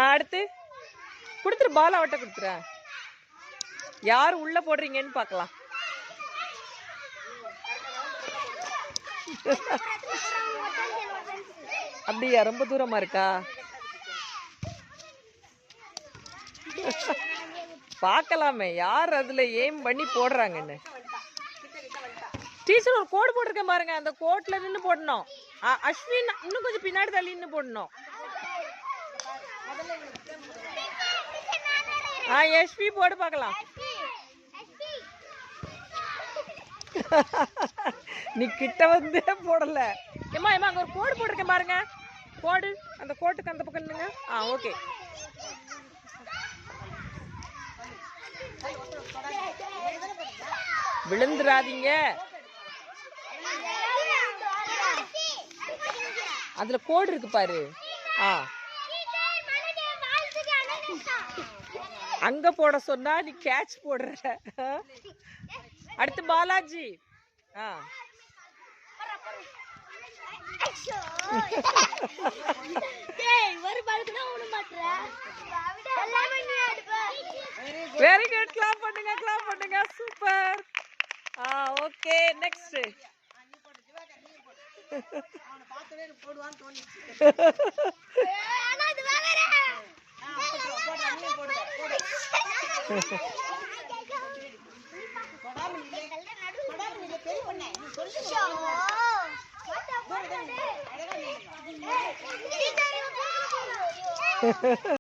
அடுத்து கொடுத்துரு, பால் அவட்ட கொடுத்துரு. யார் உள்ள போடுறீங்கன்னு பார்க்கலாம். அப்படியா, ரொம்ப தூரமா இருக்கா? பார்க்கலாமே யார் அதுல எய்ம் பண்ணி போடுறாங்கன்னு. டீச்சர் ஒரு கோடு போட்டிருக்கேன் பாருங்க, அந்த கோட்ல நின்று போடணும். அஸ்வின் இன்னும் கொஞ்சம் பின்னாடி தள்ளி நின்று போடணும். எஸ்வி போடு பார்க்கலாம். நீ கிட்ட வந்து போடல. ஏமா ஏமா அங்க ஒரு கோடு போட்டிருக்கேன் பாருங்க, கோடு. அந்த கோட்டுக்கு அந்த பக்கம் நின்னுங்க. ஓகே. விழுந்துராதீங்க. அதுல கோடு இருக்கு பாரு. அங்க போட சொன்னா நீ கேட்ச் போடுற. அடுத்து பாலாஜி. வெரி குட், கிளாப் பண்ணுங்க, கிளாப் பண்ணுங்க, சூப்பர். Okay, next.